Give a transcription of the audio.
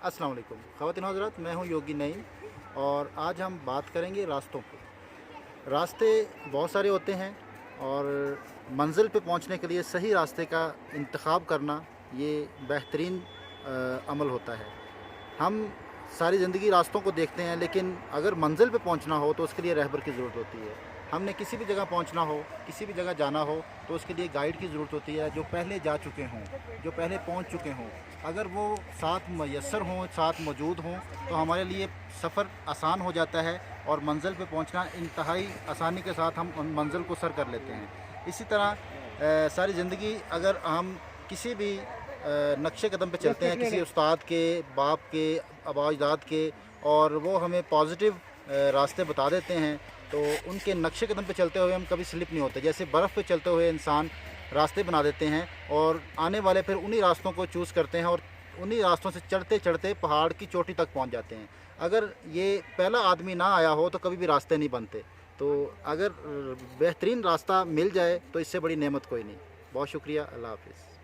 अस्सलाम वालेकुम ख़वातीन हज़रात, मैं हूं योगी नईम और आज हम बात करेंगे रास्तों पे। रास्ते बहुत सारे होते हैं और मंज़िल पे पहुंचने के लिए सही रास्ते का इंतख़ाब करना ये बेहतरीन अमल होता है। हम सारी ज़िंदगी रास्तों को देखते हैं, लेकिन अगर मंज़िल पे पहुंचना हो तो उसके लिए रहबर की ज़रूरत होती है। हमने किसी भी जगह पहुंचना हो, किसी भी जगह जाना हो तो उसके लिए गाइड की ज़रूरत होती है, जो पहले जा चुके हों, जो पहले पहुंच चुके हों। अगर वो साथ मयस्सर हों, साथ मौजूद हों तो हमारे लिए सफ़र आसान हो जाता है और मंज़िल पे पहुंचना इंतहाई आसानी के साथ हम उन मंज़िल को सर कर लेते हैं। इसी तरह सारी ज़िंदगी अगर हम किसी भी नक्शे कदम पे चलते हैं, किसी उस्ताद के, बाप के, आबा अजदाद के, और वो हमें पॉजिटिव रास्ते बता देते हैं, तो उनके नक्शे कदम पे चलते हुए हम कभी स्लिप नहीं होते। जैसे बर्फ़ पे चलते हुए इंसान रास्ते बना देते हैं और आने वाले फिर उन्हीं रास्तों को चूज़ करते हैं और उन्हीं रास्तों से चढ़ते चढ़ते पहाड़ की चोटी तक पहुंच जाते हैं। अगर ये पहला आदमी ना आया हो तो कभी भी रास्ते नहीं बनते। तो अगर बेहतरीन रास्ता मिल जाए तो इससे बड़ी नेमत कोई नहीं। बहुत शुक्रिया। अल्लाह हाफ़िज़।